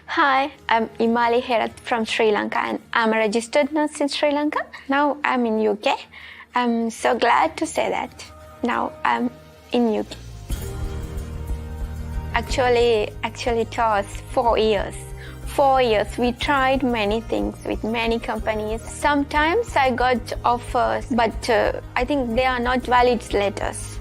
Hi, I'm Imali Herath from Sri Lanka and I'm a registered nurse in Sri Lanka. Now I'm in UK. I'm so glad to say that. Now I'm in UK. Actually it was 4 years. 4 years we tried many things with many companies. Sometimes I got offers, but I think they are not valid letters.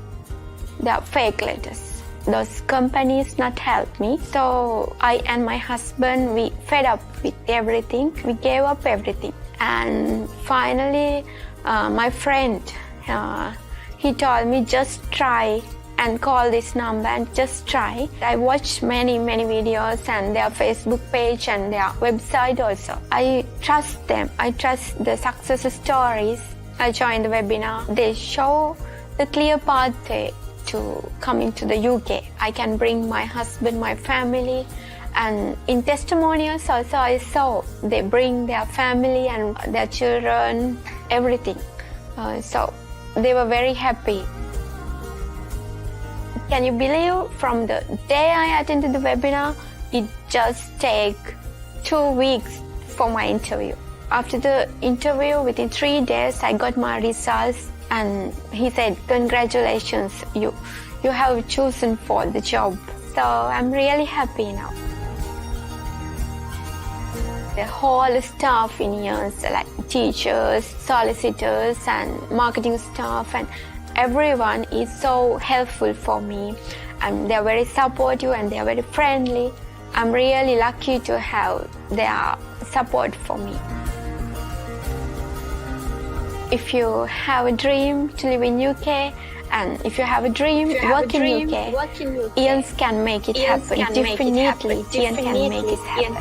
They are fake letters. Those companies not help me. So I and my husband, we fed up with everything. We gave up everything. And finally, my friend, he told me just try and call this number and just try. I watched many videos and their Facebook page and their website also. I trust them. I trust the success stories. I joined the webinar. They show the clear pathway to come into the UK. I can bring my husband, my family, and in testimonials also I saw they bring their family and their children, everything. So they were very happy. Can you believe from the day I attended the webinar, it just take 2 weeks for my interview. After the interview, within 3 days, I got my results. And he said, congratulations, you have chosen for the job. So I'm really happy now. The whole staff in IANS, like teachers, solicitors and marketing staff and everyone is so helpful for me. And they're very supportive and they're very friendly. I'm really lucky to have their support for me. If you have a dream to live in UK and if you have a dream work in UK, IANS can make it happen. Definitely, IANS can make it happen.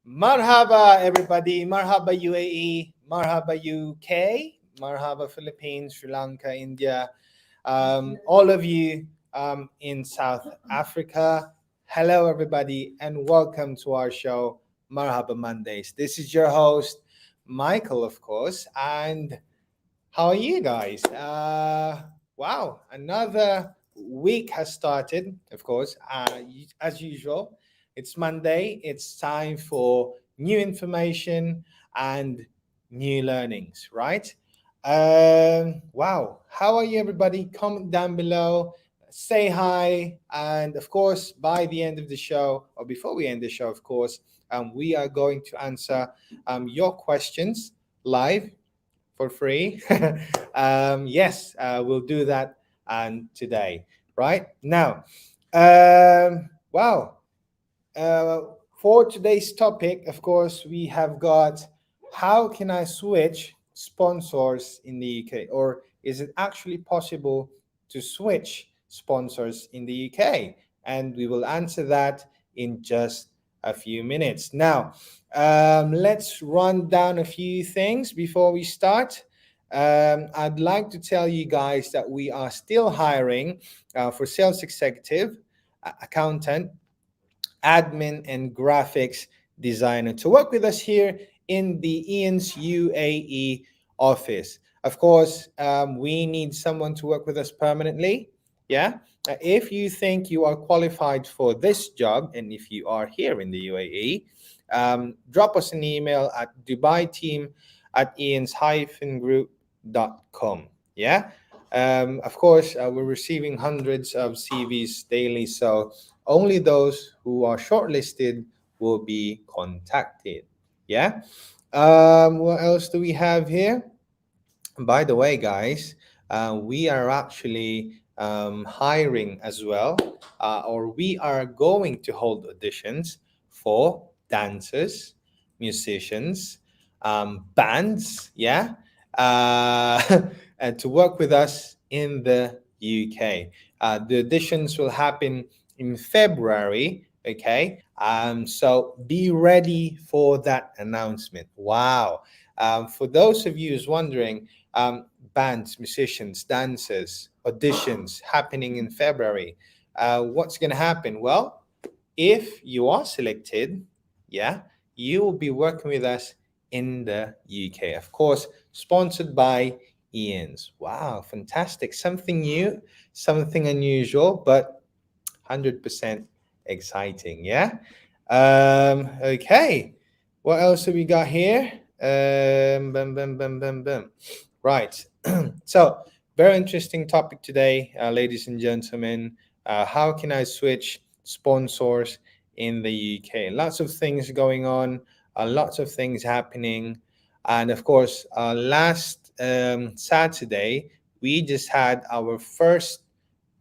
Marhaba everybody, Marhaba UAE, Marhaba UK, Marhaba Philippines, Sri Lanka, India, all of you in South Africa. Hello everybody and welcome to our show, Marhaba Mondays. This is your host, Michael, of course, and how are you guys? Wow, another week has started, of course, as usual. It's Monday. It's time for new information and new learnings, right? Wow. How are you, everybody? Comment down below, say hi. And of course, by the end of the show, or before we end the show, of course, we are going to answer your questions live for free. Yes, we'll do that today, right? Now, wow. For today's topic, of course, we have got how can I switch sponsors in the UK? Or is it actually possible to switch sponsors in the UK? And we will answer that in just a few minutes. Now, let's run down a few things before we start. I'd like to tell you guys that we are still hiring for sales executive, accountant, admin, and graphics designer to work with us here in the IANS UAE office. Of course, we need someone to work with us permanently. Yeah. If you think you are qualified for this job, and if you are here in the UAE, drop us an email at dubaiteam@ians-group.com. Yeah. Of course, we're receiving hundreds of CVs daily, so only those who are shortlisted will be contacted. Yeah. What else do we have here? By the way, guys, we are actually hiring as well, or we are going to hold auditions for dancers, musicians, bands, yeah, and to work with us in the UK. The auditions will happen in February. Okay, so be ready for that announcement. Wow. For those of you who's wondering, bands, musicians, dancers, auditions happening in February. What's going to happen? Well, if you are selected, yeah, you will be working with us in the UK. Of course, sponsored by IANS. Wow, fantastic. Something new, something unusual, but 100% exciting. Yeah. Okay. What else have we got here? Bum, bum, bum, bum, bum. Right. So, very interesting topic today, ladies and gentlemen. How can I switch sponsors in the UK? Lots of things going on, lots of things happening. And of course, last Saturday, we just had our first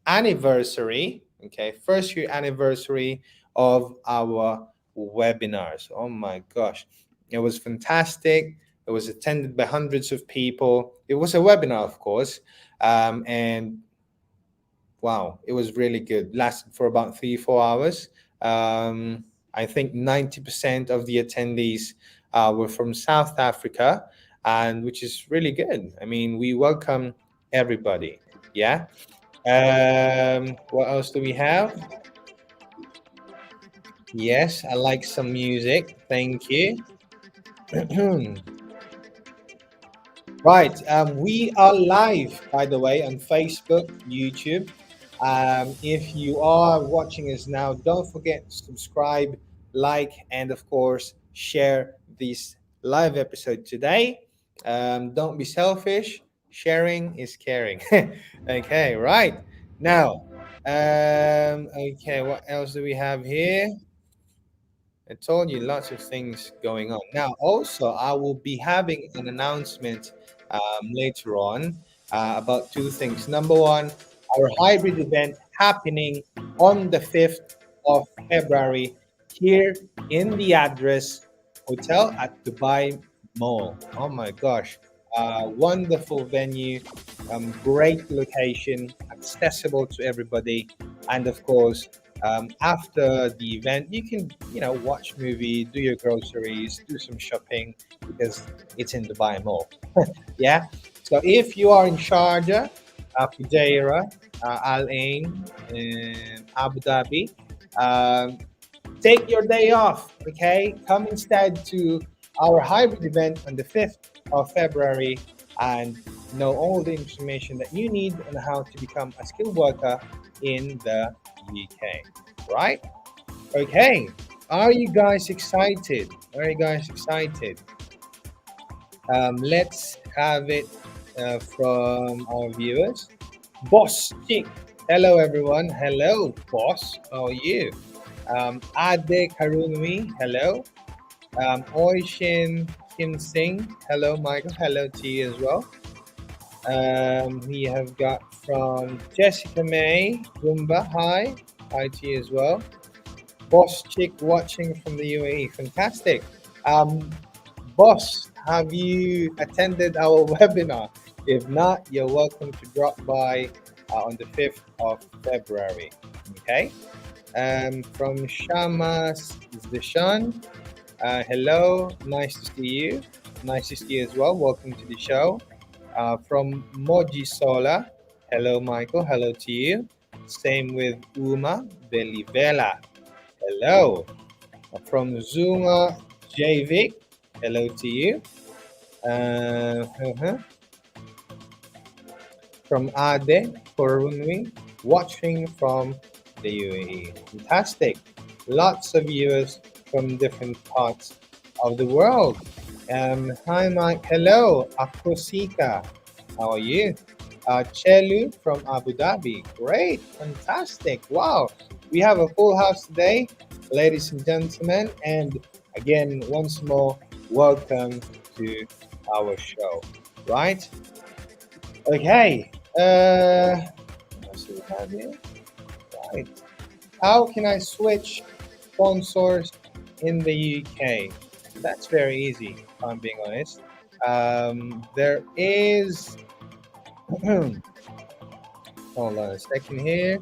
anniversary, okay, first year anniversary of our webinars. Oh my gosh, it was fantastic. It was attended by hundreds of people. It was a webinar, of course, and wow, it was really good. Lasted for about 3 4 hours. I think 90% of the attendees were from South Africa, and which is really good. I mean, we welcome everybody. Yeah. What else do we have? Yes, I like some music. Thank you. Right. We are live, by the way, on Facebook, YouTube. If you are watching us now, don't forget to subscribe, like, and of course, share this live episode today. Don't be selfish. Sharing is caring. Okay, right. Now, okay, what else do we have here? I told you lots of things going on. Now, also, I will be having an announcement later on about two things. Number one, our hybrid event happening on the 5th of February here in the address hotel at Dubai Mall. Oh my gosh, wonderful venue, great location, accessible to everybody, and of course, after the event you can watch movie, do your groceries, do some shopping because it's in Dubai Mall. Yeah, so if you are in Sharjah, Fujairah, Al Ain, and Abu Dhabi, um, take your day off. Okay, come instead to our hybrid event on the 5th of February and know all the information that you need on how to become a skilled worker in the UK. Right? Okay. Are you guys excited? Are you guys excited? Let's have it from our viewers. Boss Chick. Hello, everyone. Hello, boss. How are you? Ade Karunwi. Hello. Oishin Kim Singh. Hello, Michael. Hello to you as well. We have got from Jessica May Gumba. Hi. Hi to you as well. Boss Chick watching from the UAE. Fantastic. Boss, have you attended our webinar? If not, you're welcome to drop by on the 5th of February. Okay. From Shama Zishan. Hello. Nice to see you. Nice to see you as well. Welcome to the show. From Moji Sola. Hello, Michael. Hello to you. Same with Uma Belivela. Hello. From Zuma Javik. Hello to you. From Ade Korunwi, watching from the UAE. Fantastic. Lots of viewers from different parts of the world. Hi, Mike. Hello. Akosika. How are you? Chelu from Abu Dhabi. Great. Fantastic. Wow. We have a full house today, ladies and gentlemen. And again, once more, welcome to our show. Right? Okay. What else do we have here? Right. How can I switch sponsors in the UK? That's very easy, if I'm being honest. There is, hold on a second here.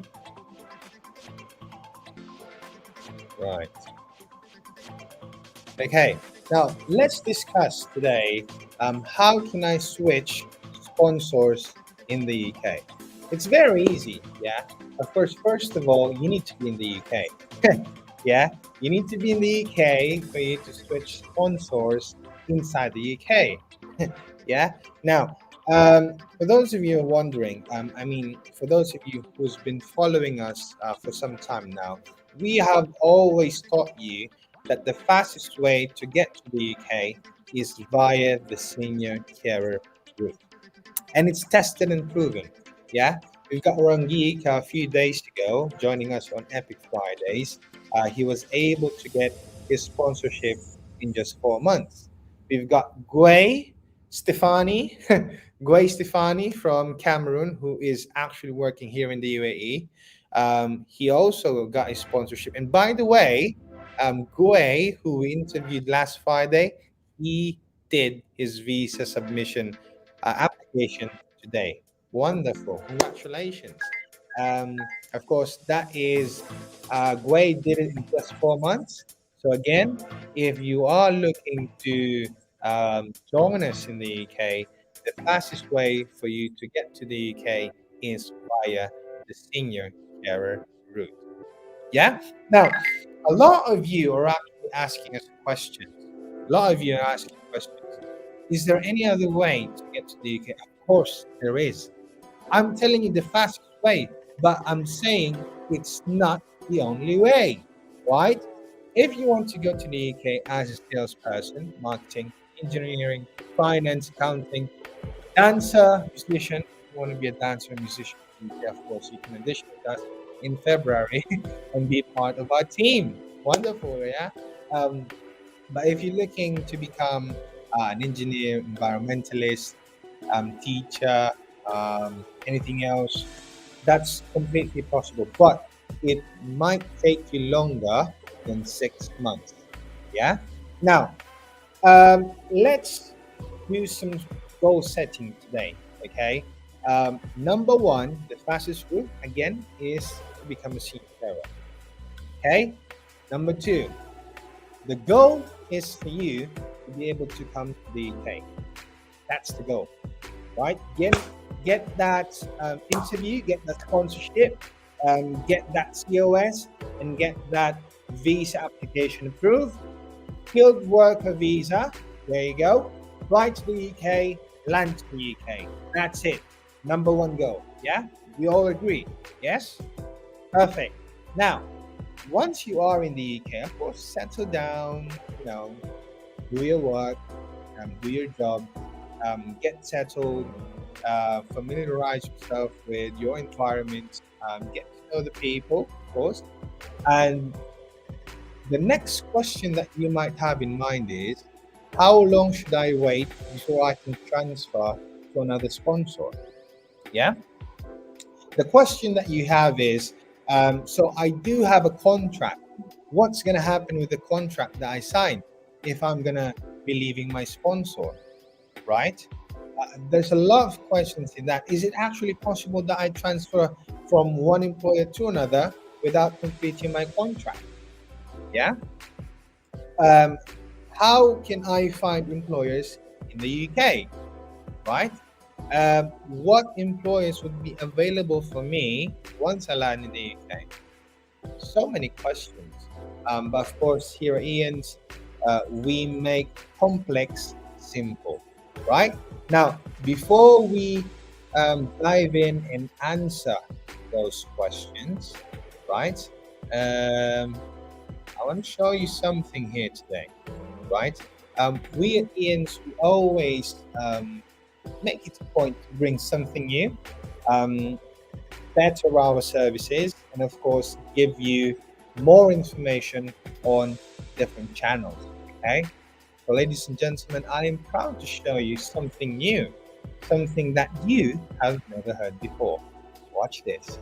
Right. Okay. Now let's discuss today how can I switch sponsors in the UK? It's very easy. Yeah. Of course, first of all, you need to be in the UK. Yeah. You need to be in the UK for you to switch sponsors inside the UK. Yeah. Now, for those of you who are wondering, for those of you who's been following us for some time now, we have always taught you that the fastest way to get to the UK is via the senior carer route, and it's tested and proven. Yeah, we've got Rangik a few days ago joining us on Epic Fridays. He was able to get his sponsorship in just 4 months. We've got Gway Stefani from Cameroon, who is actually working here in the UAE. He also got his sponsorship. And by the way, Gway, who we interviewed last Friday, he did his visa submission application today. Wonderful. Congratulations. Of course, that is Gway did it in just 4 months. So again, if you are looking to join us in the UK, the fastest way for you to get to the UK is via the senior carer route. Yeah. Now, a lot of you are actually asking us questions. A lot of you are asking questions. Is there any other way to get to the UK? Of course, there is. I'm telling you the fastest way, but I'm saying it's not the only way, right? If you want to go to the UK as a salesperson, marketing, engineering, finance, accounting, dancer, musician, if you want to be a dancer and musician, of course, you can audition with us in February and be part of our team. Wonderful, yeah? Um, but if you're looking to become an engineer, environmentalist, teacher, anything else, that's completely possible. But it might take you longer than 6 months. Yeah. Now, let's do some goal setting today. Okay. Number one, the fastest route again is to become a senior carer. Okay. Number two, the goal is for you to be able to come to the UK. That's the goal, right? Get that interview, get that sponsorship, get that COS, and get that visa application approved. Skilled worker visa. There you go. Fly to the UK, land to the UK. That's it. Number one goal. Yeah, we all agree. Yes, perfect. Now, once you are in the UK, of course, settle down. You know, do your work, do your job, get settled, familiarize yourself with your environment, get to know the people, of course. And the next question that you might have in mind is, how long should I wait before I can transfer to another sponsor? Yeah. The question that you have is, so I do have a contract. What's going to happen with the contract that I signed if I'm going to be leaving my sponsor, right? There's a lot of questions in that. Is it actually possible that I transfer from one employer to another without completing my contract? Yeah. Um, how can I find employers in the UK, right? What employers would be available for me once I land in the UK? So many questions. But of course, here at IANS, we make complex simple, right? Now, before we dive in and answer those questions, right? I want to show you something here today, right? We at IANS, we always make it a point to bring something new, better our services, and of course, give you more information on different channels. Okay, so ladies and gentlemen, I am proud to show you something new, something that you have never heard before. Watch this.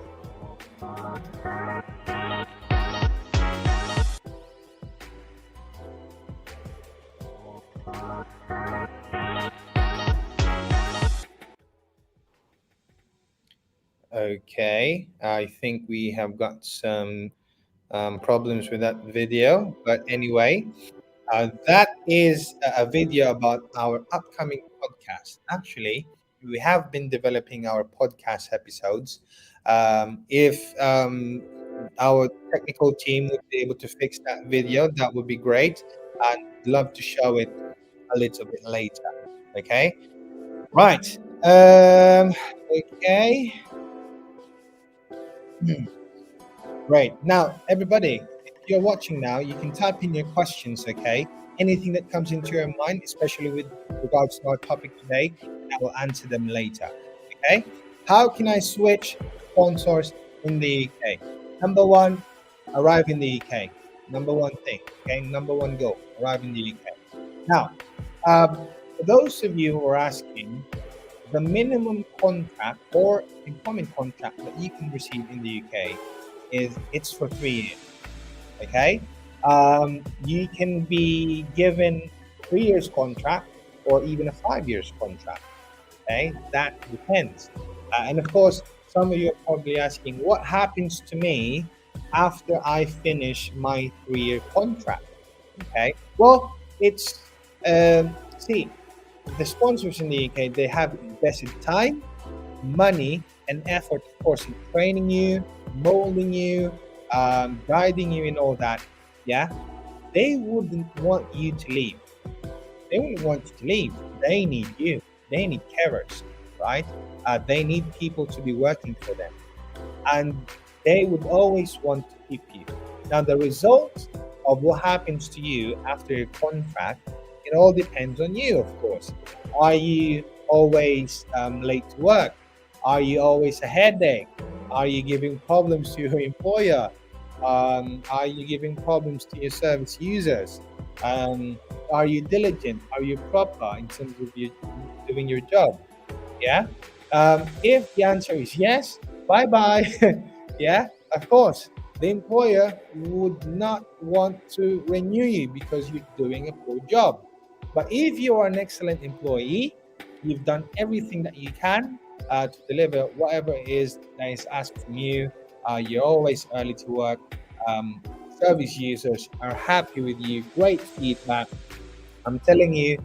Okay, I think we have got some problems with that video, but anyway, that is a video about our upcoming podcast. Actually, we have been developing our podcast episodes. If our technical team would be able to fix that video, that would be great. I'd love to show it a little bit later. Okay, right. Okay. Great. Now, everybody, if you're watching now, you can type in your questions, okay? Anything that comes into your mind, especially with regards to our topic today, and I will answer them later, okay? How can I switch sponsors in the UK? Number one, arrive in the UK. Number one thing, okay? Number one goal, arrive in the UK. Now, for those of you who are asking, the minimum contract or employment contract that you can receive in the UK is it's for 3 years. Okay, you can be given 3 years contract or even a 5 years contract. Okay, that depends. And of course, some of you are probably asking, what happens to me after I finish my 3 year contract? Okay, well, it's see, the sponsors in the UK, they have invested time, money, and effort, of course, in training you, molding you, guiding you, and all that. Yeah, they wouldn't want you to leave. They wouldn't want you to leave. They need you. They need carers, right? They need people to be working for them, and they would always want to keep you. Now, the result of what happens to you after your contract, it all depends on you, of course. Are you always late to work? Are you always a headache? Are you giving problems to your employer? Are you giving problems to your service users? Um, are you diligent? Are you proper in terms of you doing your job? Yeah. If the answer is yes, bye bye. Yeah, of course, the employer would not want to renew you because you're doing a poor job. But if you are an excellent employee, you've done everything that you can to deliver whatever it is that is asked from you. You're always early to work. Um, Service users are happy with you. Great feedback. I'm telling you,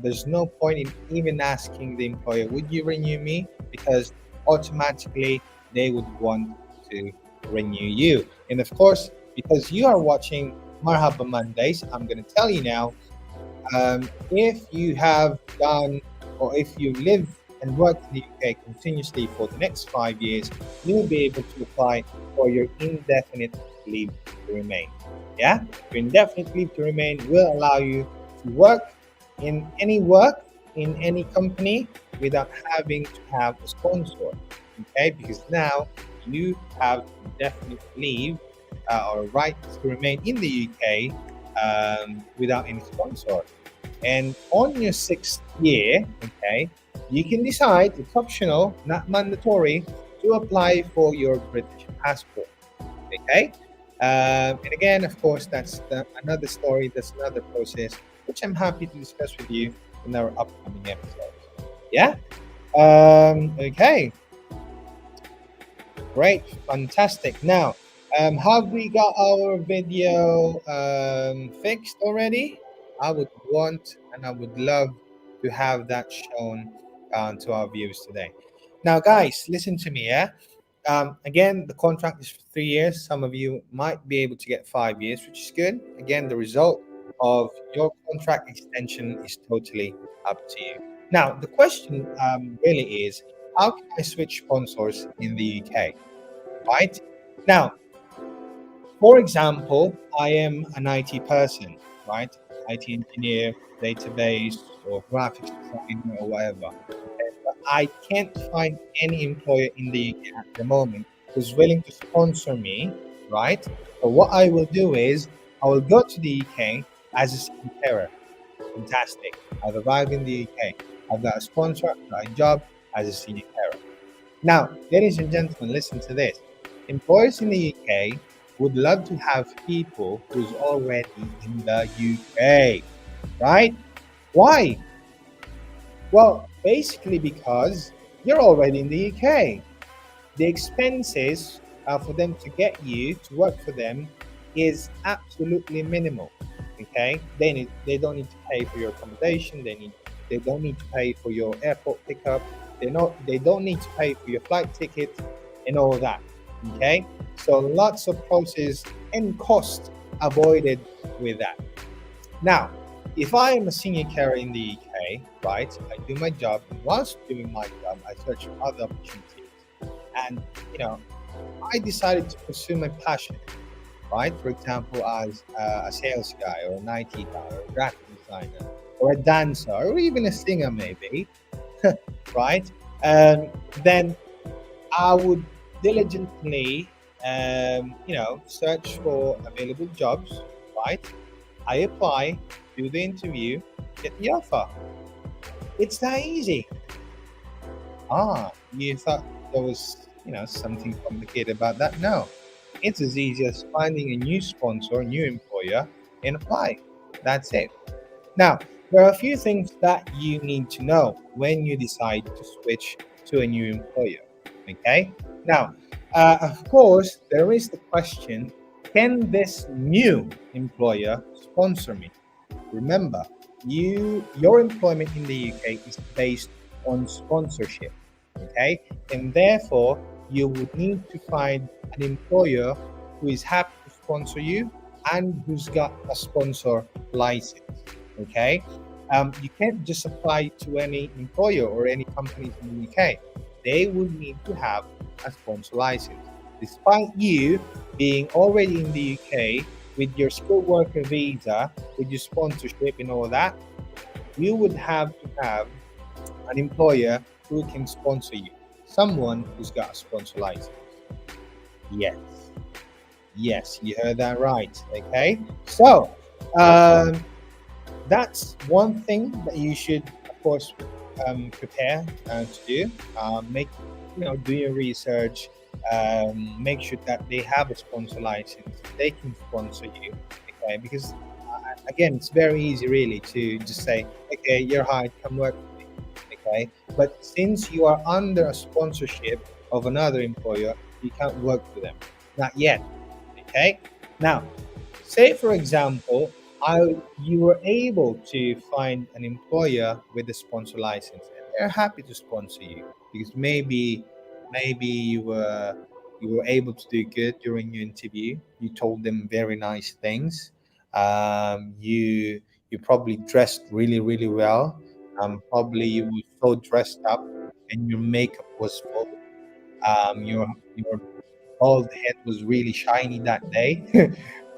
there's no point in even asking the employer, would you renew me? Because automatically they would want to renew you. And of course, because you are watching Marhaba Mondays, I'm going to tell you now, if you have done or if you live and work in the UK continuously for the next 5 years, you will be able to apply for your indefinite leave to remain. Yeah, your indefinite leave to remain will allow you to work in any company without having to have a sponsor. Okay, because now you have indefinite leave or right to remain in the UK without any sponsor. And on your 6th year, okay, you can decide, it's optional, not mandatory, to apply for your British passport. Okay. And again, of course, that's another story, that's another process, which I'm happy to discuss with you in our upcoming episodes. Yeah. Okay. Great. Fantastic. Now, have we got our video fixed already? I would want and I would love to have that shown to our viewers today. Now, guys, listen to me. Yeah. Again, the contract is for 3 years. Some of you might be able to get 5 years, which is good. Again, the result of your contract extension is totally up to you. Now, the question really is, how can I switch sponsors in the UK? Right? Now, for example, I am an IT person, right? IT engineer, database, or graphics designer, or whatever. Okay, but I can't find any employer in the UK at the moment who's willing to sponsor me, right? So what I will do is I will go to the UK as a senior carer. Fantastic. I've arrived in the UK. I've got a sponsor, I've got a job as a senior carer. Now, ladies and gentlemen, listen to this. Employers in the UK would love to have people who's already in the UK, right? Why? Well, basically because you're already in the UK. The expenses for them to get you to work for them is absolutely minimal. Okay, they don't need to pay for your accommodation. They don't need to pay for your airport pickup. They don't need to pay for your flight ticket and all that. Okay, so lots of process and cost avoided with that. Now, if I am a senior carer in the UK, right, I do my job, and whilst doing my job, I search for other opportunities. And, you know, I decided to pursue my passion, right? For example, as a sales guy, or an IT guy, or a graphic designer, or a dancer, or even a singer, maybe, right? Um, then I would diligently, search for available jobs, right? I apply, do the interview, get the offer. It's that easy. You thought there was, something complicated about that? No, it's as easy as finding a new sponsor, a new employer, and apply. That's it. Now, there are a few things that you need to know when you decide to switch to a new employer. Okay. Now, of course, there is the question: can this new employer sponsor me? Remember, your employment in the UK is based on sponsorship, okay? And therefore, you would need to find an employer who is happy to sponsor you and who's got a sponsor license, okay? You can't just apply to any employer or any companies in the UK. They would need to have a sponsor license. Despite you being already in the UK with your skilled worker visa, with your sponsorship and all that, you would have to have an employer who can sponsor you. Someone who's got a sponsor license. Yes. Yes, you heard that right. Okay. So, that's one thing that you should, of course, prepare to do. Do your research. Make sure that they have a sponsor license. They can sponsor you. Okay, because again, it's very easy really to just say, okay, you're hired, come work for me. Okay, but since you are under a sponsorship of another employer, you can't work for them. Not yet. Okay. Now, say for example, you were able to find an employer with a sponsor license, and they're happy to sponsor you because maybe you were able to do good during your interview. You told them very nice things. You probably dressed really really well. Probably you were so dressed up, and your makeup was full. Your bald head was really shiny that day.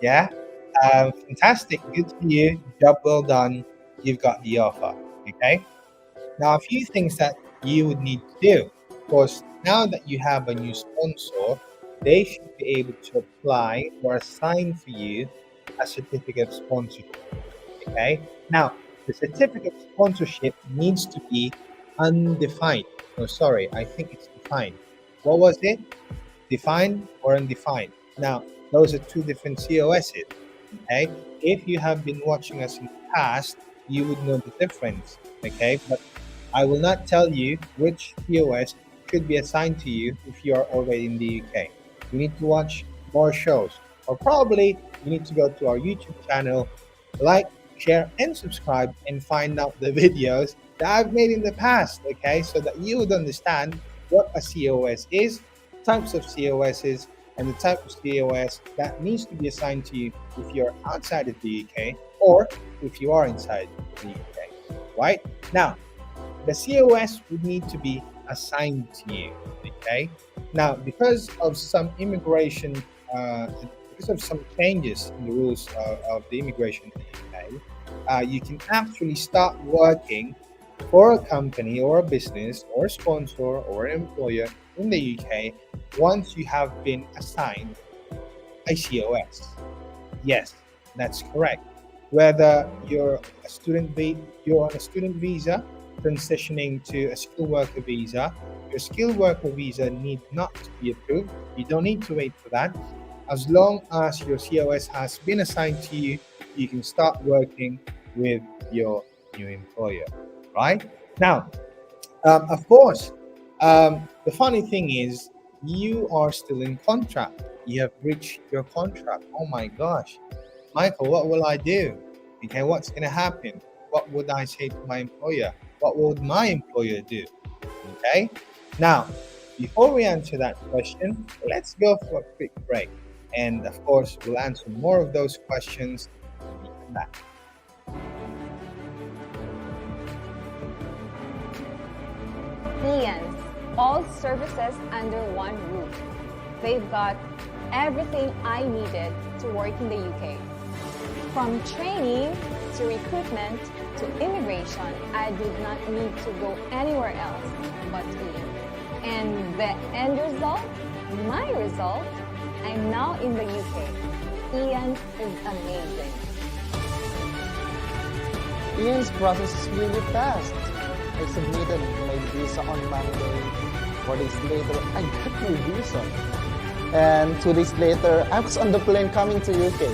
Yeah. Fantastic. Good for you. Job well done. You've got the offer. Okay. Now, a few things that you would need to do. Of course, now that you have a new sponsor, they should be able to apply or assign for you a certificate of sponsorship. Okay. Now, the certificate of sponsorship needs to be undefined. Oh, sorry, I think it's defined. What was it? Defined or undefined? Now, those are two different COSs. Okay. If you have been watching us in the past, you would know the difference. Okay. But I will not tell you which POS should be assigned to you if you are already in the UK. You need to watch more shows, or probably you need to go to our YouTube channel, like, share, and subscribe, and find out the videos that I've made in the past, okay, so that you would understand what a COS is, types of COSs, and the type of COS that needs to be assigned to you if you're outside of the UK or if you are inside the UK, right? Now, the COS would need to be assigned to you. Okay. Now, because of some changes in the rules of the immigration in the UK, you can actually start working for a company or a business or a sponsor or an employer in the UK once you have been assigned a COS. Yes, that's correct. Whether you're on a student visa transitioning to a skilled worker visa, your skilled worker visa need not to be approved. You don't need to wait for that. As long as your COS has been assigned to you, you can start working with your new employer, right? Now, of course, the funny thing is, you are still in contract. You have breached your contract. Oh my gosh, Michael, what will I do? Okay, what's going to happen? What would I say to my employer? What would my employer do? Okay, now, before we answer that question, let's go for a quick break. And of course, we'll answer more of those questions when we come back. IANS, all services under one roof. They've got everything I needed to work in the UK. From training to recruitment to immigration, I did not need to go anywhere else but IANS. And the end result, my result, I'm now in the UK. IANS is amazing. IANS process is really fast. I submitted my visa on Monday. 4 days later, I got my visa. And 2 days later, I was on the plane coming to UK.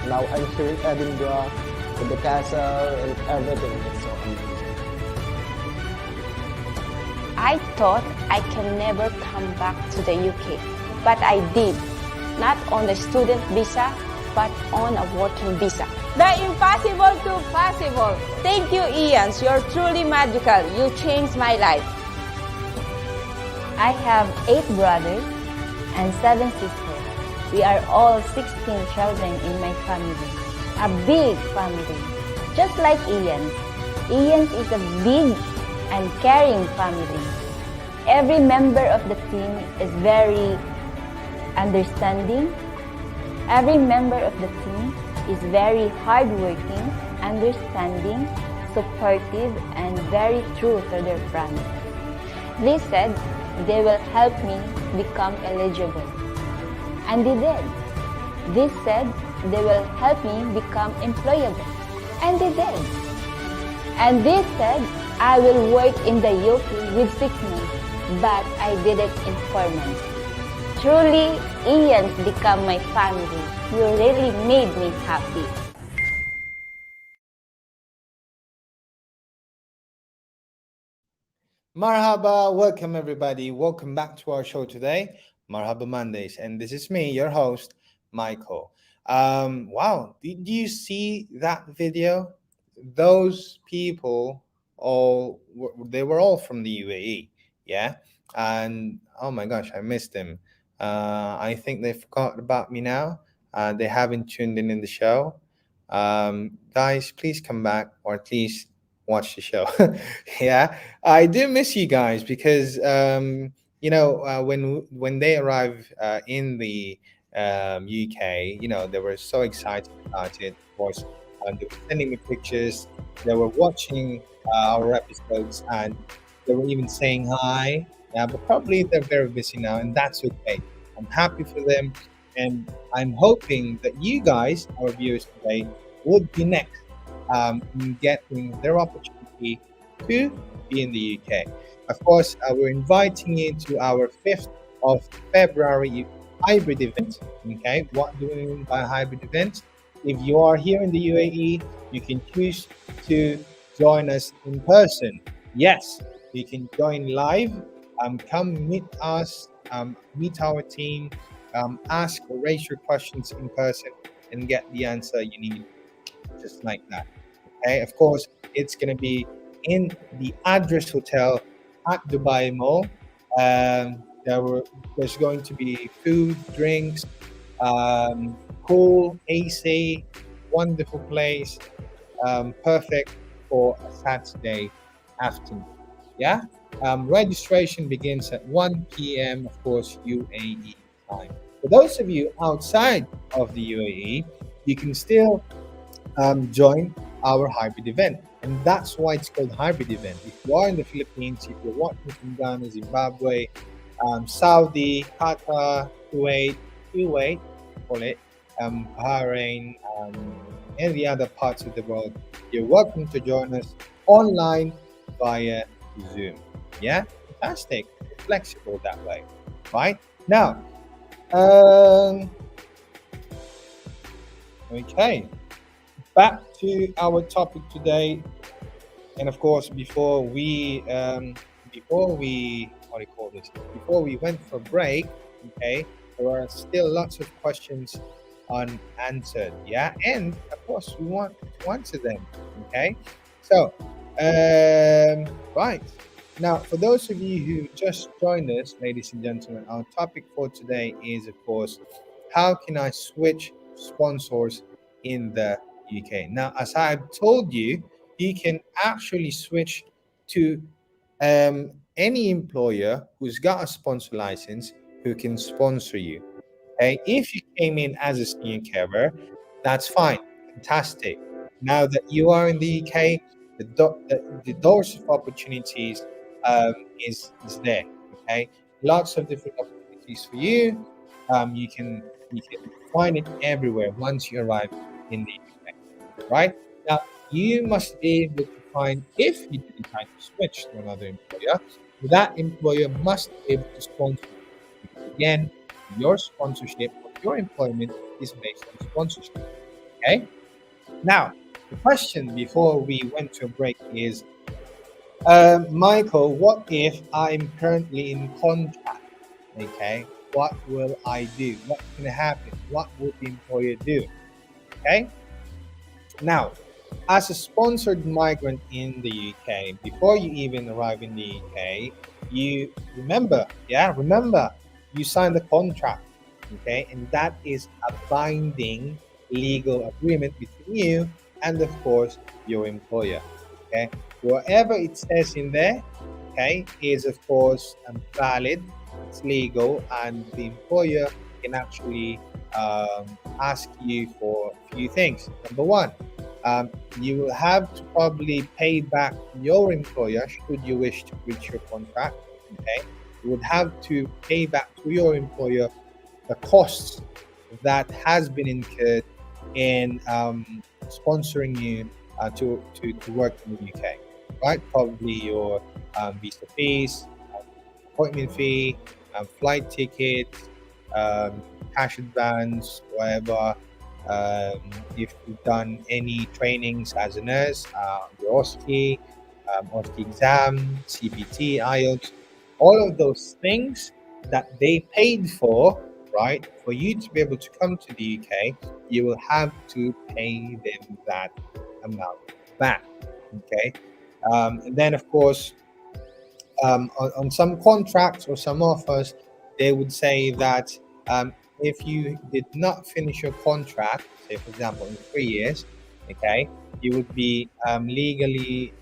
Now I'm here in Edinburgh with the castle and everything. It's so amazing. I thought I can never come back to the UK, but I did. Not on a student visa, but on a working visa. The impossible to possible. Thank you, IANS. You're truly magical. You changed my life. I have 8 brothers and 7 sisters. We are all 16 children in my family. A big family. Just like IANS. IANS is a big and caring family. Every member of the team is very understanding. Every member of the team is very hardworking, understanding, supportive, and very true to their promise. They said they will help me become eligible. And they did. They said they will help me become employable. And they did. And they said I will work in the UK with 6 months, but I did it in 4 months. Truly, IANS become my family. You really made me happy. Marhaba, welcome everybody. Welcome back to our show today, Marhaba Mondays, and this is me, your host, Michael. Wow, did you see that video? Those people they were all from the UAE, yeah. And oh my gosh, I missed them. I think they forgot about me now. They haven't tuned in the show. Guys, please come back, or at least watch the show. Yeah, I do miss you guys because when they arrive in the UK, they were so excited about it. Of course, they were sending me pictures. They were watching our episodes, and they were even saying hi. Yeah, but probably they're very busy now, and that's okay. I'm happy for them, and I'm hoping that you guys, our viewers today, would be next in getting their opportunity to be in the UK. Of course, we're inviting you to our 5th of February hybrid event. Okay, what do we mean by hybrid event? If you are here in the UAE, you can choose to join us in person. Yes, you can join live. Come meet us, meet our team, ask or raise your questions in person, and get the answer you need, just like that. Okay, of course, it's going to be in the Address Hotel at Dubai Mall. There's going to be food, drinks, cool, AC, wonderful place, perfect for a Saturday afternoon. Yeah, registration begins at 1 p.m. of course, UAE time. For those of you outside of the UAE, you can still join our hybrid event, and that's why it's called hybrid event. If you are in the Philippines, if you're watching from Ghana, Zimbabwe, Saudi, Qatar, Kuwait, call it, Bahrain, and the other parts of the world, you're welcome to join us online via Zoom. Yeah, fantastic, flexible that way, right? Now, okay. back to our topic today. And of course, before we what do you call this? Before we went for break, okay, there are still lots of questions unanswered. Yeah, and of course, we want to answer them. Okay, so right now, for those of you who just joined us, ladies and gentlemen, our topic for today is, of course, how can I switch sponsors in the UK? Now, as I've told you, you can actually switch to any employer who's got a sponsor license who can sponsor you. Okay, if you came in as a senior carer, that's fine, fantastic. Now that you are in the UK, the doors of opportunities is there. Okay, lots of different opportunities for you. You can find it everywhere once you arrive in the UK. Right now, you must be able to find, if you do decide to switch to another employer, that employer must be able to sponsor you. Because again, your sponsorship or your employment is based on sponsorship. Okay. Now, the question before we went to a break is, Michael, what if I'm currently in contract? Okay. What will I do? What's going to happen? What would the employer do? Okay. Now, as a sponsored migrant in the UK, before you even arrive in the UK, you remember, you signed the contract, okay, and that is a binding legal agreement between you and, of course, your employer, okay. Whatever it says in there, okay, is of course valid, it's legal, and the employer can actually ask you for a few things. Number one, you will have to probably pay back your employer should you wish to breach your contract. Okay, you would have to pay back to your employer the costs that has been incurred in sponsoring you to work in the UK. Right, probably your visa fees, appointment fee, flight tickets, cash advance, whatever. If you've done any trainings as a nurse, your OSCE exam, CPT, IELTS, all of those things that they paid for, right, for you to be able to come to the UK, you will have to pay them that amount back. Okay, and then of course, on some contracts or some offers, they would say that if you did not finish your contract, say for example in 3 years, okay, you would be legally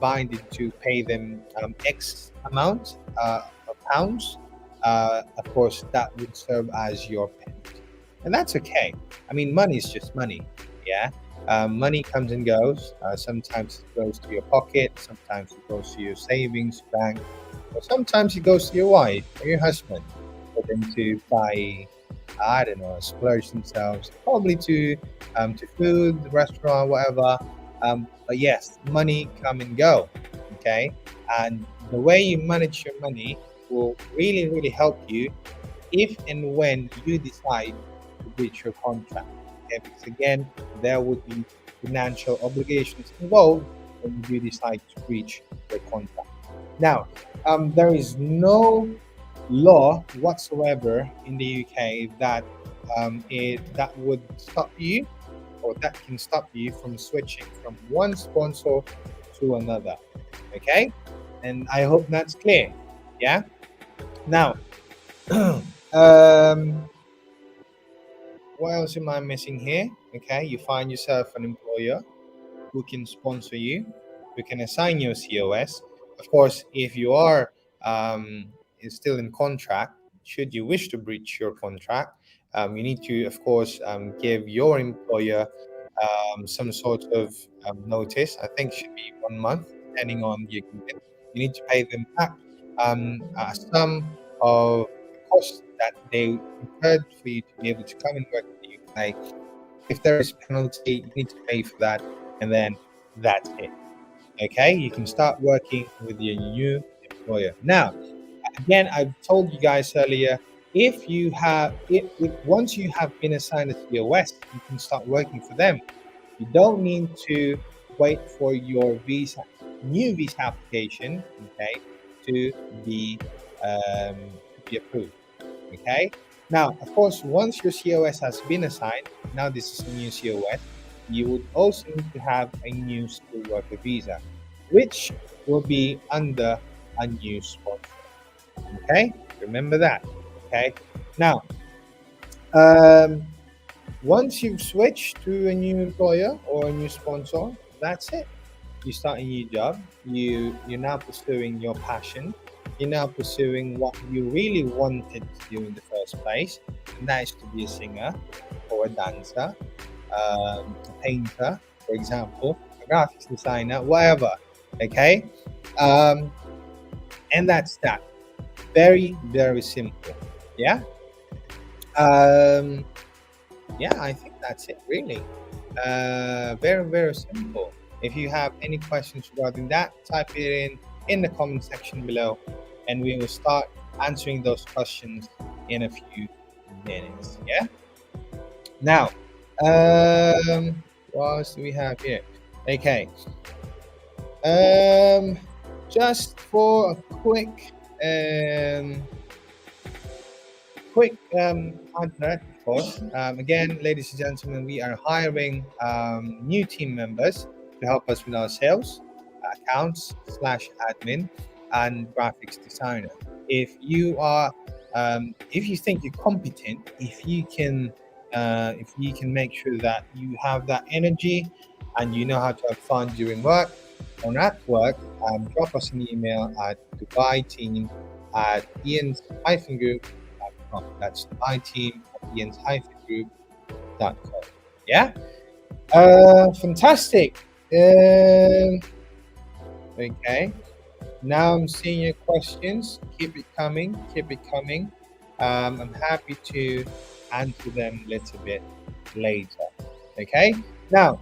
binded to pay them X amount of pounds. Of course, that would serve as your penalty, and that's okay. I mean, money is just money, yeah. Money comes and goes. Sometimes it goes to your pocket, sometimes it goes to your savings bank, or sometimes it goes to your wife or your husband for them to buy, I don't know, splurge themselves, probably to food, restaurant, whatever. But yes, money come and go. Okay, and the way you manage your money will really, really help you if and when you decide to breach your contract. Okay, because again, there would be financial obligations involved when you do decide to breach your contract. Now, there is no law whatsoever in the UK that would stop you, or that can stop you from switching from one sponsor to another. Okay, and I hope that's clear. Yeah. Now, what else am I missing here? Okay, you find yourself an employer who can sponsor you, who can assign you a COS. Of course, if you are is still in contract, should you wish to breach your contract, you need to, of course, give your employer some sort of notice. I think it should be 1 month, depending on the agreement. You need to pay them back a sum of the cost that they incurred for you to be able to come and work in the UK. If there is penalty, you need to pay for that, and then that's it. Okay, you can start working with your new employer. Now, again, I told you guys earlier, if you have, if once you have been assigned a COS, you can start working for them. You don't need to wait for your new visa application, okay, to be um, approved. Okay. Now, of course, once your COS has been assigned, now this is a new COS, you would also need to have a new skilled worker visa, which will be under a new sponsor. Okay, remember that. Okay. Now, um, once you've switched to a new employer or a new sponsor, that's it. You start a new job. You're now pursuing your passion. You're now pursuing what you really wanted to do in the first place, and that is to be a singer or a dancer, a painter, for example, a graphics designer, whatever. Okay, um, and that's that. Very, very simple. Yeah. Um, yeah, I think that's it, really. Very, very simple. If you have any questions regarding that, type it in the comment section below, and we will start answering those questions in a few minutes. Yeah. Now, what else do we have here? Okay. Just for a quick advert, of course. Again, ladies and gentlemen, we are hiring new team members to help us with our sales, accounts / admin, and graphics designer. If you are, if you think you're competent, if you can make sure that you have that energy and you know how to have fun during work or at work, drop us an email at dubai-team@ians-group.com. That's dubai-team@ians-group.com. Yeah. Fantastic. Okay. Now I'm seeing your questions. Keep it coming. Keep it coming. I'm happy to answer them a little bit later. Okay. Now,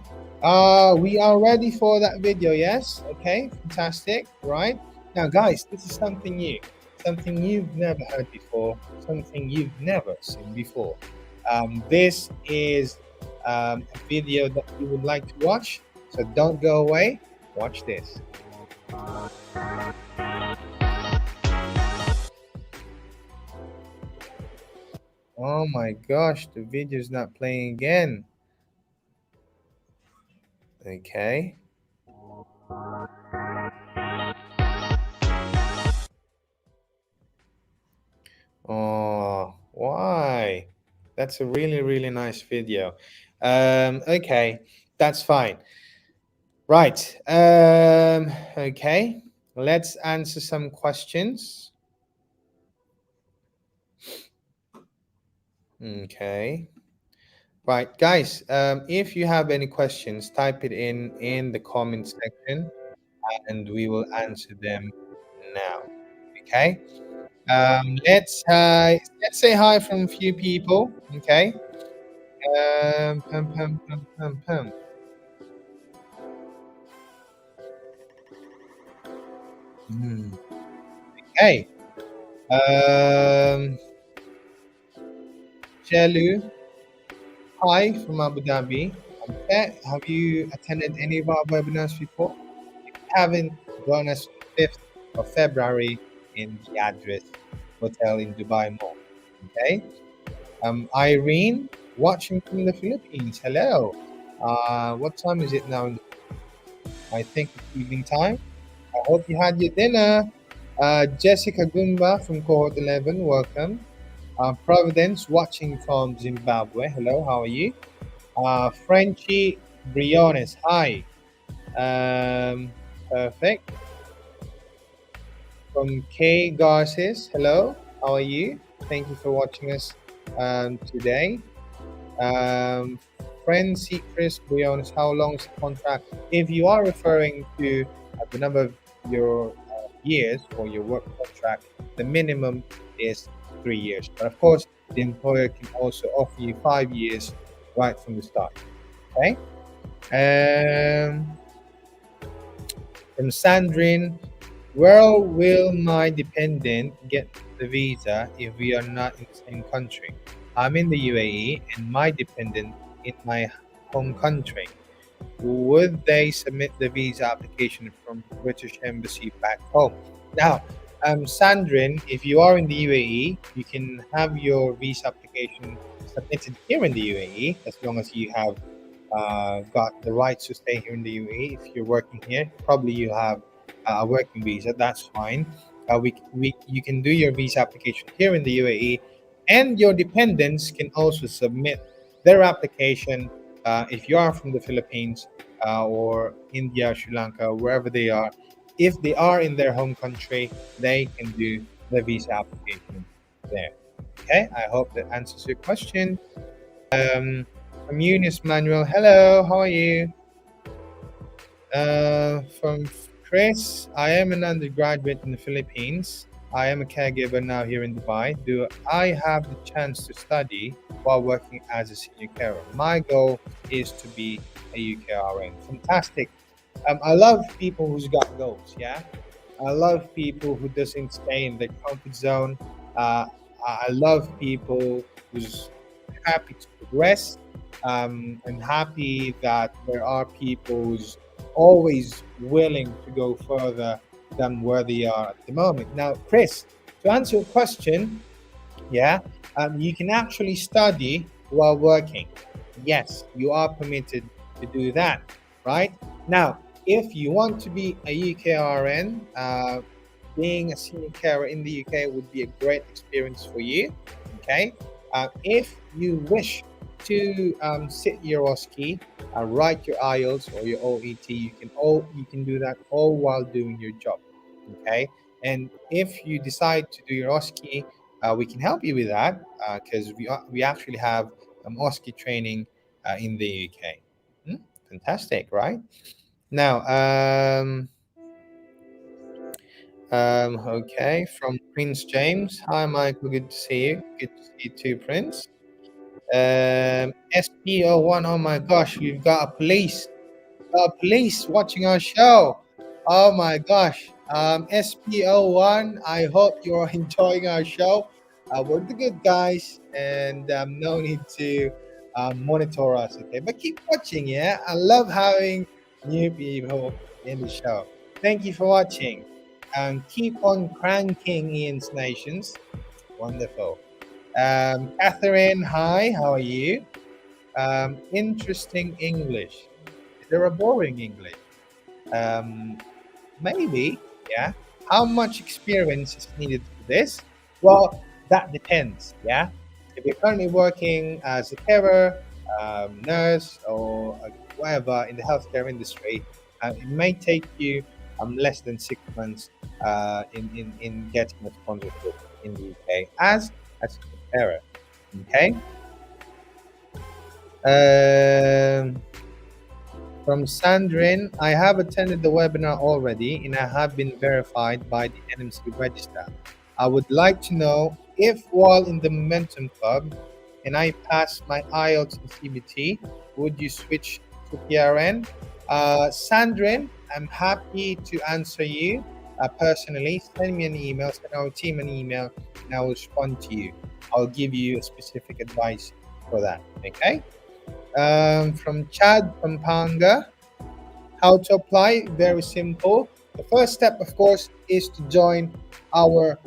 we are ready for that video. Yes. Okay. Fantastic. Right. Now, guys, this is something new. Something you've never heard before. Something you've never seen before. This is a video that you would like to watch. So don't go away. Watch this. Oh my gosh, the video is not playing again. Okay. Oh, why? That's a really, really nice video. Okay, that's fine. Right. Okay. Let's answer some questions. Okay. Right, guys. If you have any questions, type it in the comment section, and we will answer them now. Okay. Let's say hi from a few people. Okay. Pum, pum, pum, pum, pum. Okay. Chelu, hi from Abu Dhabi. Have you attended any of our webinars before? If you haven't, join us 5th of February in the address hotel in Dubai Mall. Okay. Irene, watching from the Philippines. Hello. What time is it now? I think it's evening time. I hope you had your dinner. Jessica Gumba from cohort 11, welcome. Providence, watching from Zimbabwe. Hello, how are you? Frenchie Briones, hi. Perfect. From K Garces, hello, how are you? Thank you for watching us today. Friend Chris Briones, how long is the contract? If you are referring to the number of your years for your work contract, the minimum is 3 years. But of course, the employer can also offer you 5 years right from the start. Okay. From Sandrine, where will my dependent get the visa if we are not in the same country? I'm in the UAE and my dependent in my home country. would they submit the visa application from British Embassy back home? Now, Sandrine, if you are in the UAE, you can have your visa application submitted here in the UAE as long as you have got the rights to stay here in the UAE. If you're working here, probably you have a working visa. That's fine. You can do your visa application here in the UAE, and your dependents can also submit their application if you are from the Philippines or India, Sri Lanka, wherever they are. If they are in their home country, they can do the visa application there. Okay, I hope that answers your question. From Eunice Manuel, hello, how are you? From Chris, I am an undergraduate in the Philippines. I am a caregiver now here in Dubai. Do I have the chance to study while working as a senior carer? My goal is to be a UKRN. Fantastic. I love people who's got goals. Yeah, I love people who doesn't stay in their comfort zone. I love people who's happy to progress. I'm happy that there are people who's always willing to go further than where they are at the moment. Now, Chris, to answer your question, yeah, you can actually study while working. Yes, you are permitted to do that, right? Now, if you want to be a UKRN, being a senior carer in the UK would be a great experience for you. Okay, if you wish to sit your OSCE, write your IELTS or your OET, you can do that all while doing your job. Okay, and if you decide to do your OSCE, we can help you with that because we actually have OSCE training in the UK. Fantastic, right? Now, okay, from Prince James. Hi, Michael. Good to see you. Good to see you too, Prince. SPO1. Oh my gosh, we've got a police watching our show. Oh my gosh. SPO1. I hope you're enjoying our show. We're the good guys, and no need to monitor us. Okay, but keep watching. Yeah, I love having new people in the show. Thank you for watching. Keep on cranking Ian's Nations. Wonderful. Catherine, hi, how are you? Interesting English. Is there a boring English? Um, Maybe, yeah. How much experience is needed for this? Well, that depends, yeah. If you're currently working as a carer, nurse, or whatever in the healthcare industry, it may take you less than 6 months in getting a sponsorship in the UK as a carer. Okay. From Sandrine, I have attended the webinar already and I have been verified by the NMC register. I would like to know if while in the Momentum Club and I pass my IELTS and CBT, would you switch to PRN? Sandrine, I'm happy to answer you personally. Send me an email, send our team an email, and I will respond to you. I'll give you a specific advice for that, okay? From Chad Pampanga, how to apply? Very simple. The first step, of course, is to join our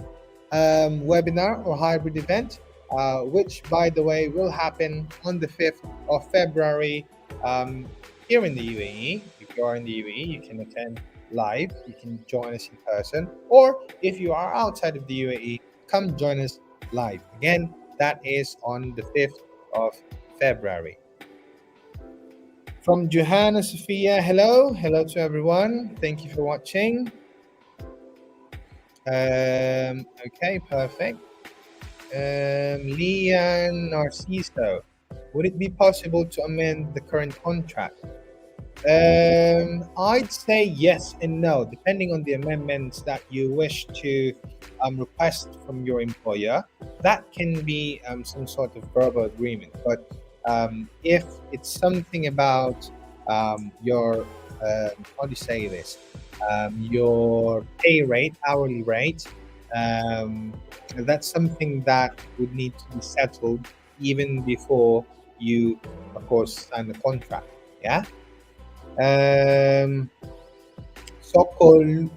webinar or hybrid event, which, by the way, will happen on the 5th of February here in the UAE. If you are in the UAE, you can attend live. You can join us in person. Or if you are outside of the UAE, come join us live. Again, that is on the 5th of February. From Johanna Sophia, hello to everyone. Thank you for watching. Okay, perfect. Leanne Narciso, would it be possible to amend the current contract? I'd say yes and no, depending on the amendments that you wish to request from your employer. That can be some sort of verbal agreement, but if it's something about your how do you say this, your pay rate, hourly rate, that's something that would need to be settled even before you, of course, sign the contract. Yeah. Sokulule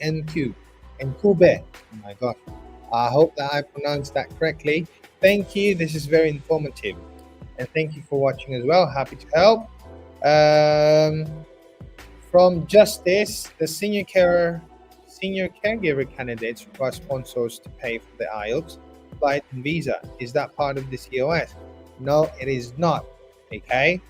and Kube. Oh my gosh. I hope that I pronounced that correctly. Thank you. This is very informative. And thank you for watching as well. Happy to help. From Justice, the senior caregiver candidates require sponsors to pay for the IELTS, flight, and visa. Is that part of the COS? No, it is not. Okay.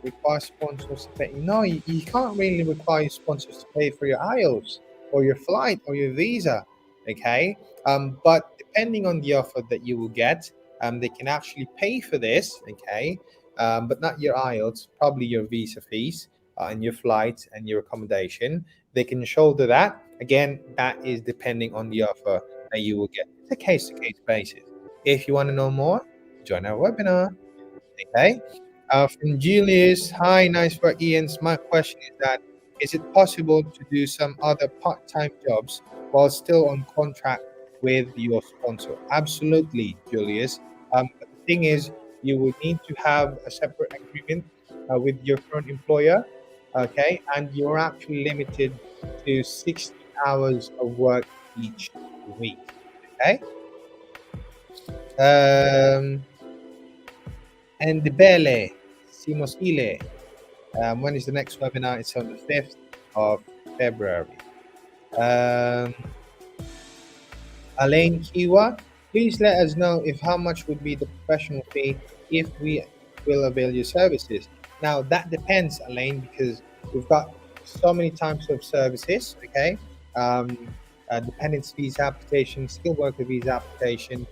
Require sponsors to pay. No, you can't really require sponsors to pay for your IELTS or your flight or your visa. Okay. But depending on the offer that you will get, they can actually pay for this. Okay. But not your IELTS, probably your visa fees and your flights and your accommodation. They can shoulder that. Again, that is depending on the offer that you will get. It's a case to case basis. If you want to know more, join our webinar. Okay. From Julius, hi, nice for Ian's. My question is that is it possible to do some other part-time jobs while still on contract with your sponsor? Absolutely, Julius. But the thing is, you will need to have a separate agreement with your current employer, okay? And you're actually limited to 60 hours of work each week, okay? And the Bele, Simosile. When is the next webinar? It's on the 5th of February. Alain Kiwa, please let us know if how much would be the professional fee if we will avail your services. Now that depends, Alain, because we've got so many types of services. Okay, dependence visa application, skilled worker visa application,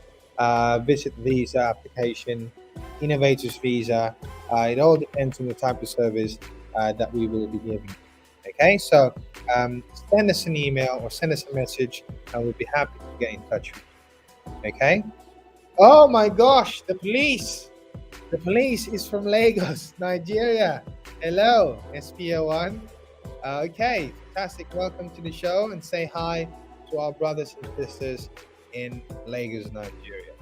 visit visa application, innovators visa. It all depends on the type of service that we will be giving. Okay, so send us an email or send us a message, and we'll be happy to get in touch with you. Okay. Oh my gosh, the police! The police is from Lagos, Nigeria. Hello, SPO1. Okay, fantastic. Welcome to the show, and say hi to our brothers and sisters in Lagos, Nigeria.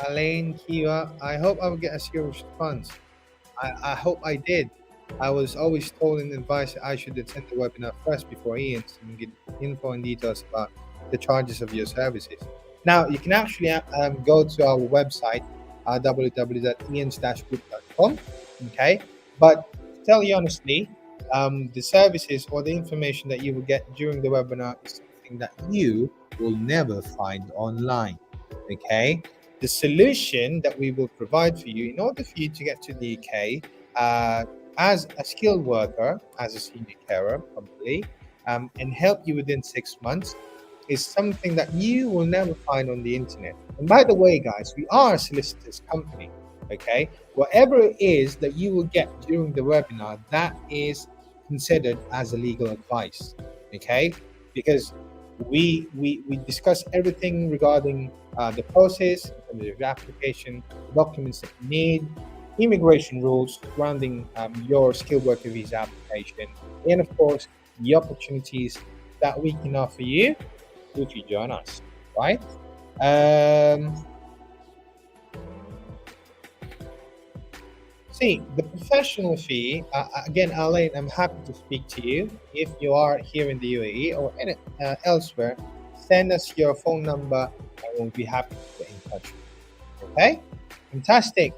Alain Kiwa, I hope I will get a serious response. I hope I did. I was always told in advice that I should attend the webinar first before Ian and get info and details about the charges of your services. Now, you can actually go to our website, www.ians-group.com, okay? But to tell you honestly, the services or the information that you will get during the webinar is something that you will never find online, okay? The solution that we will provide for you in order for you to get to the UK as a skilled worker, as a senior carer, probably, and help you within 6 months is something that you will never find on the internet. And by the way, guys, we are a solicitors company, okay? Whatever it is that you will get during the webinar, that is considered as a legal advice, okay? Because we discuss everything regarding the process, in terms of your application, documents that you need, immigration rules surrounding your skilled worker visa application, and of course, the opportunities that we can offer you if you join us, right? See, the professional fee, again, Alain, I'm happy to speak to you. If you are here in the UAE or elsewhere, send us your phone number and we'll be happy to get in touch with you. Okay? Fantastic.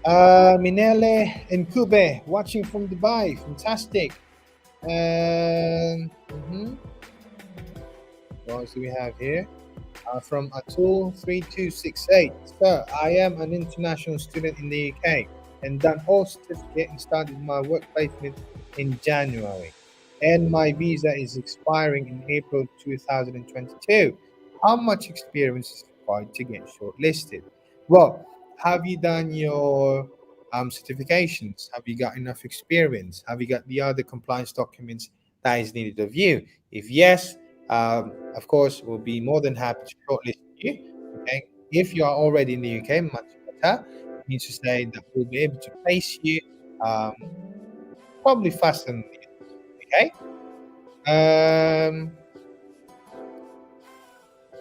Minele and Kube, watching from Dubai. Fantastic. What else do we have here? From Atul3268. Sir, I am an international student in the UK and done all certificate and started my work placement in January. And my visa is expiring in April 2022. How much experience is required to get shortlisted? Well, have you done your certifications? Have you got enough experience? Have you got the other compliance documents that is needed of you? If yes, of course, we'll be more than happy to shortlist you. Okay, if you are already in the UK, much better. It means to say that we'll be able to place you probably faster than the okay.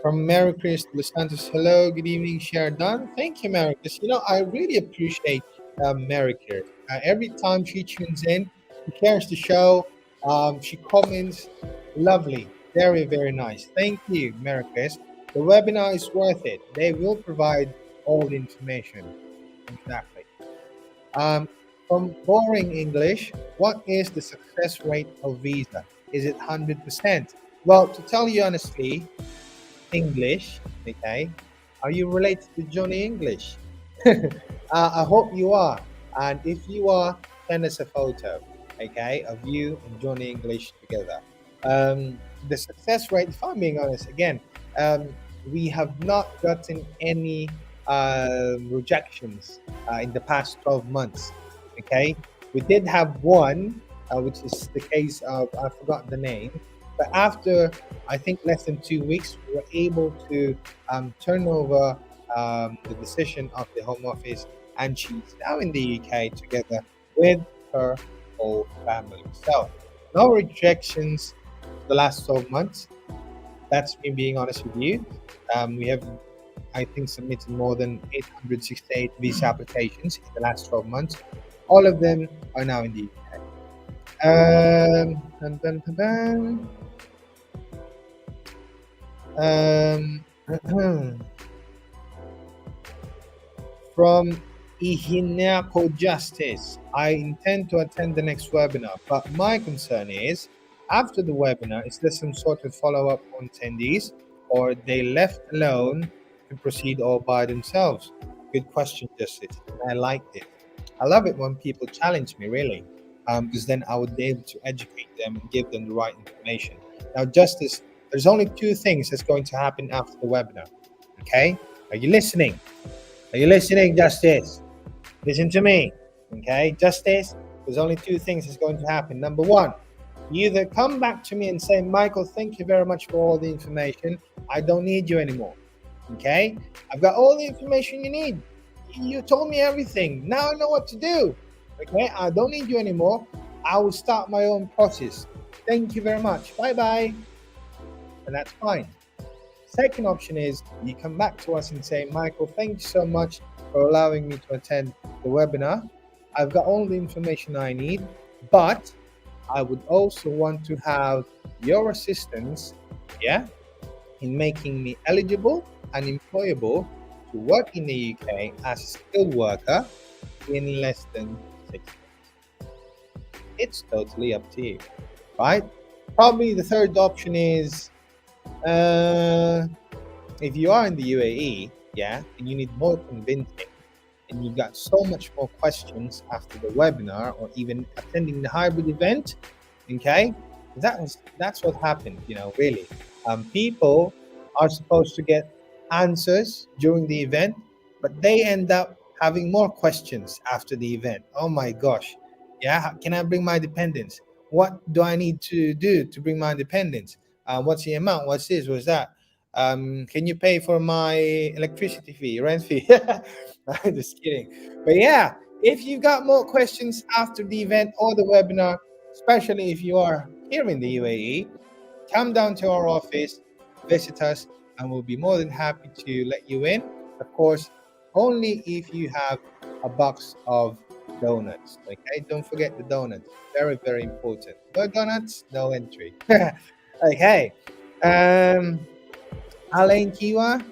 From Mary Chris Los Santos, hello, good evening, share done. Thank you, Mary Chris. I really appreciate Mary Chris. Every time she tunes in, she shares the show, she comments. Lovely, very, very nice. Thank you, Mary Chris. The webinar is worth it. They will provide all the information. Exactly. Um, from boring English, what is the success rate of visa? Is it 100%? Well, to tell you honestly, English, okay? Are you related to Johnny English? I hope you are. And if you are, send us a photo, okay, of you and Johnny English together. The success rate, if I'm being honest, again, we have not gotten any rejections in the past 12 months, okay? We did have one, which is the case of, I forgot the name, but after I think less than 2 weeks, we were able to turn over the decision of the Home Office, and she's now in the UK together with her whole family. So, no rejections the last 12 months. That's me being honest with you. We have, I think, submitted more than 868 visa applications in the last 12 months. All of them are now in the UK. Dun, dun, dun, dun. From Ihinako Justice, I intend to attend the next webinar, but my concern is after the webinar, is there some sort of follow up on attendees, or they left alone to proceed all by themselves? Good question, Justice. I liked it. I love it when people challenge me, really, because then I would be able to educate them and give them the right information. Now, Justice, there's only two things that's going to happen after the webinar. Okay? Are you listening? Are you listening, Justice? Listen to me. Okay, Justice? There's only two things that's going to happen. Number one, you either come back to me and say, Michael, thank you very much for all the information. I don't need you anymore. Okay? I've got all the information you need. You told me everything. Now I know what to do. Okay? I don't need you anymore. I will start my own process. Thank you very much. Bye-bye. And that's fine. Second option is you come back to us and say, Michael, thank you so much for allowing me to attend the webinar. I've got all the information I need, but I would also want to have your assistance, in making me eligible and employable to work in the UK as a skilled worker in less than 6 months. It's totally up to you, right? Probably the third option is if you are in the UAE, and you need more convincing, and you've got so much more questions after the webinar or even attending the hybrid event, okay, that's what happened, really. People are supposed to get answers during the event, but they end up having more questions after the event. Oh my gosh, can I bring my dependents? What do I need to do to bring my dependents? What's the amount? What's this? What's that? Can you pay for my electricity fee, rent fee? I'm just kidding. But if you've got more questions after the event or the webinar, especially if you are here in the UAE, come down to our office, visit us, and we'll be more than happy to let you in. Of course, only if you have a box of donuts. Okay, don't forget the donuts. Very, very important. No donuts, no entry. Okay. Alain Kiwa,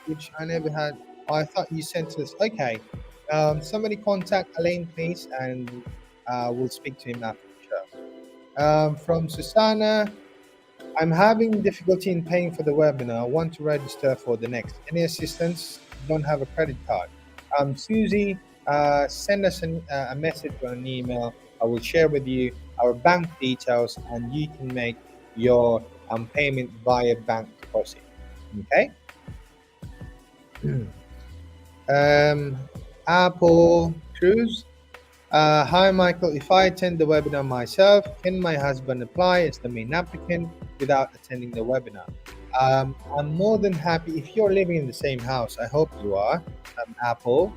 which I never had. Oh, I thought you sent us. Okay. Somebody contact Alain, please, and we'll speak to him after the show. From Susanna, I'm having difficulty in paying for the webinar. I want to register for the next. Any assistance? Don't have a credit card. Susie, send us a message or an email. I will share with you our bank details, and you can make your payment via bank deposit. Okay. Apple Cruz. Hi, Michael. If I attend the webinar myself, can my husband apply as the main applicant without attending the webinar? I'm more than happy if you're living in the same house. I hope you are, Apple.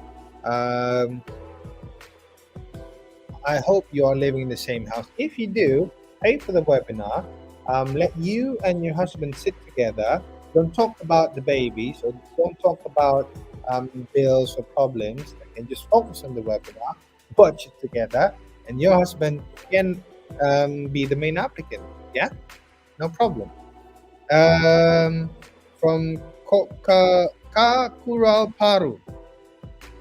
I hope you are living in the same house. If you do, pay for the webinar, Let you and your husband sit together. Don't talk about the babies or don't talk about bills or problems. And just focus on the webinar, watch it together, and your husband can be the main applicant. Yeah, no problem. From Kakural Paru.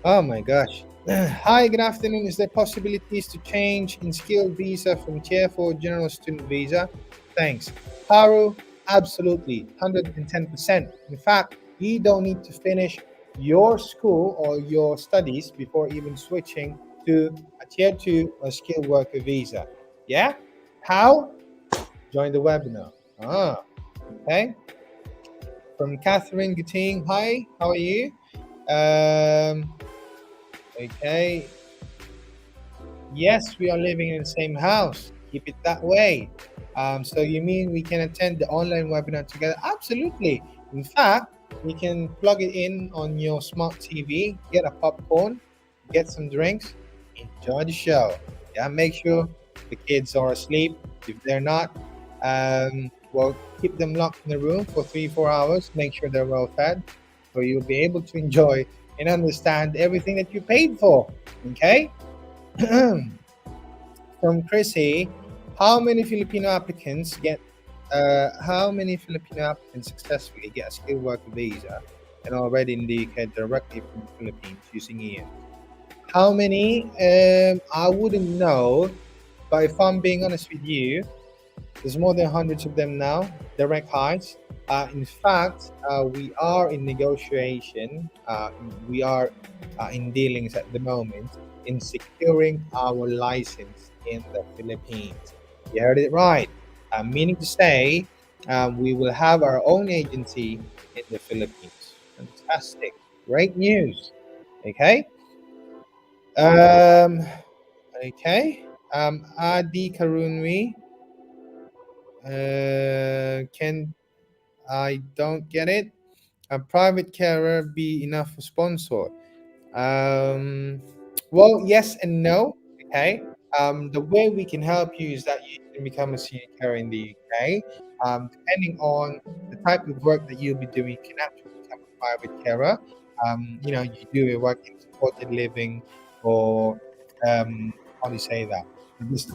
Oh my gosh. Hi, good afternoon. Is there possibilities to change in skilled visa from tier 4 general student visa? Thanks. Haru, absolutely. 110%. In fact, you don't need to finish your school or your studies before even switching to a tier 2 or skilled worker visa. Yeah? How? Join the webinar. Okay. From Catherine Gutting. Hi, how are you? Okay. Yes, we are living in the same house. Keep it that way. So you mean we can attend the online webinar together? Absolutely. In fact, we can plug it in on your smart TV, get a popcorn, get some drinks, enjoy the show. Yeah, make sure the kids are asleep. If they're not, well, keep them locked in the room for 3-4 hours. Make sure they're well fed, so you'll be able to enjoy and understand everything that you paid for. Okay. From Chrissy, how many Filipino applicants successfully get a skilled worker visa and already in the UK directly from the Philippines using IANS? How many? I wouldn't know, but if I'm being honest with you, there's more than hundreds of them now, direct hires. In fact, we are in negotiation. We are in dealings at the moment in securing our license in the Philippines. You heard it right. Meaning to say, we will have our own agency in the Philippines. Fantastic. Great news. Okay. Okay. Adi Karunwi. Can I don't get it? A private carer be enough for sponsor? Well, yes and no. Okay. The way we can help you is that you can become a senior carer in the UK. Depending on the type of work that you'll be doing, you can actually become a private carer. You do your work in supported living or how do you say that?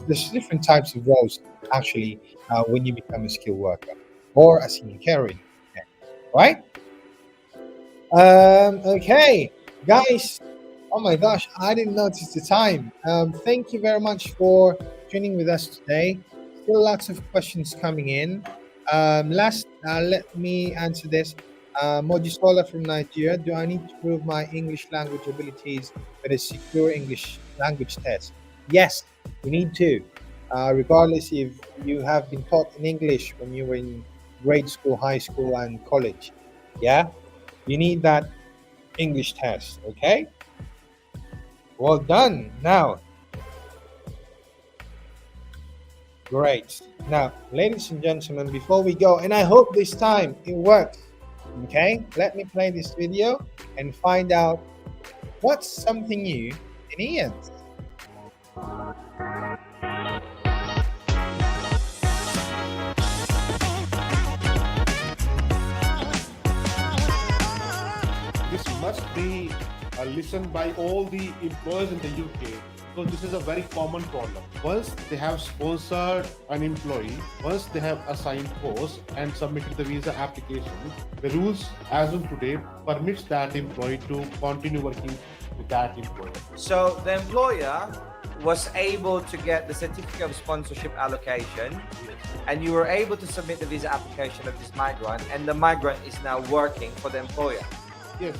There's different types of roles actually when you become a skilled worker or a senior carer, in the UK, right? Okay, guys. Oh my gosh, I didn't notice the time. Thank you very much for tuning with us today. Still lots of questions coming in. Let me answer this. Mojisola from Nigeria. Do I need to prove my English language abilities with a secure English language test? Yes, you need to. Regardless if you have been taught in English when you were in grade school, high school, and college. Yeah, you need that English test. Okay. Well done. Now, great. Now, ladies and gentlemen, before we go, and I hope this time it works, okay? Let me play this video and find out what's something new in IANS. This must be listened by all the employers in the UK, because this is a very common problem. Once they have sponsored an employee, once they have assigned post and submitted the visa application, the rules as of today permits that employee to continue working with that employer. So the employer was able to get the certificate of sponsorship allocation, and you were able to submit the visa application of this migrant, and the migrant is now working for the employer. Yes.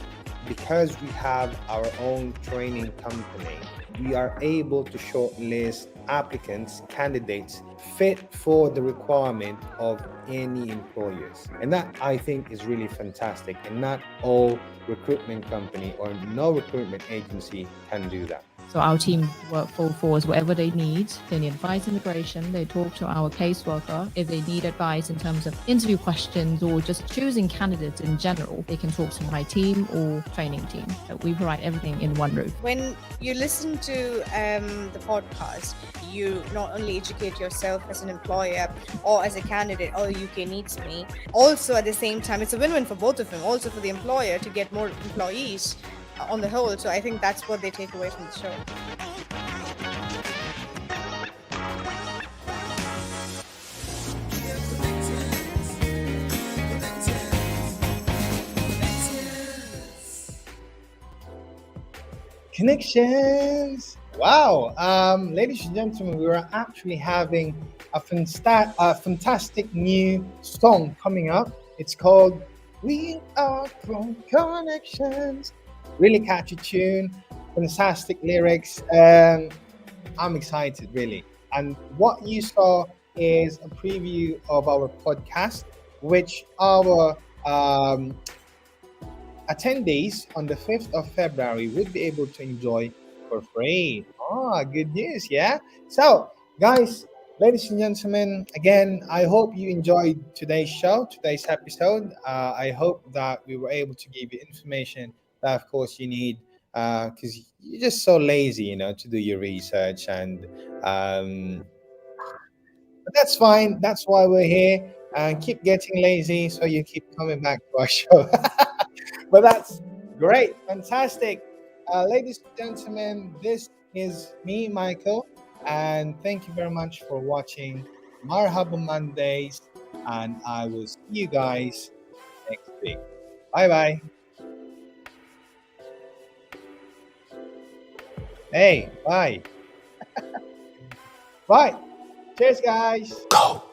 Because we have our own training company, we are able to shortlist applicants, candidates fit for the requirement of any employers. And that I think is really fantastic. And not all recruitment company or no recruitment agency can do that. So our team work full force, whatever they need. They need advice immigration. They talk to our caseworker. If they need advice in terms of interview questions or just choosing candidates in general, they can talk to my team or training team. So we provide everything in one roof. When you listen to the podcast, you not only educate yourself as an employer or as a candidate, oh, the UK needs me. Also, at the same time, it's a win-win for both of them. Also for the employer to get more employees on the whole. So I think that's what they take away from the show. Connections. Wow. Ladies and gentlemen, we are actually having a fantastic new song coming up. It's called We Are From Connections. Really catchy tune, fantastic lyrics. I'm excited, really. And what you saw is a preview of our podcast, which our attendees on the 5th of February would be able to enjoy for free. Ah, good news, yeah? So, guys, ladies and gentlemen, again, I hope you enjoyed today's show, today's episode. I hope that we were able to give you information that, of course, you need because you're just so lazy, to do your research. And but that's fine. That's why we're here. And keep getting lazy so you keep coming back to our show. But that's great. Fantastic. Ladies and gentlemen, this is me, Michael. And thank you very much for watching Marhaba Mondays. And I will see you guys next week. Bye bye. Hey, bye. Bye. Cheers, guys. Go.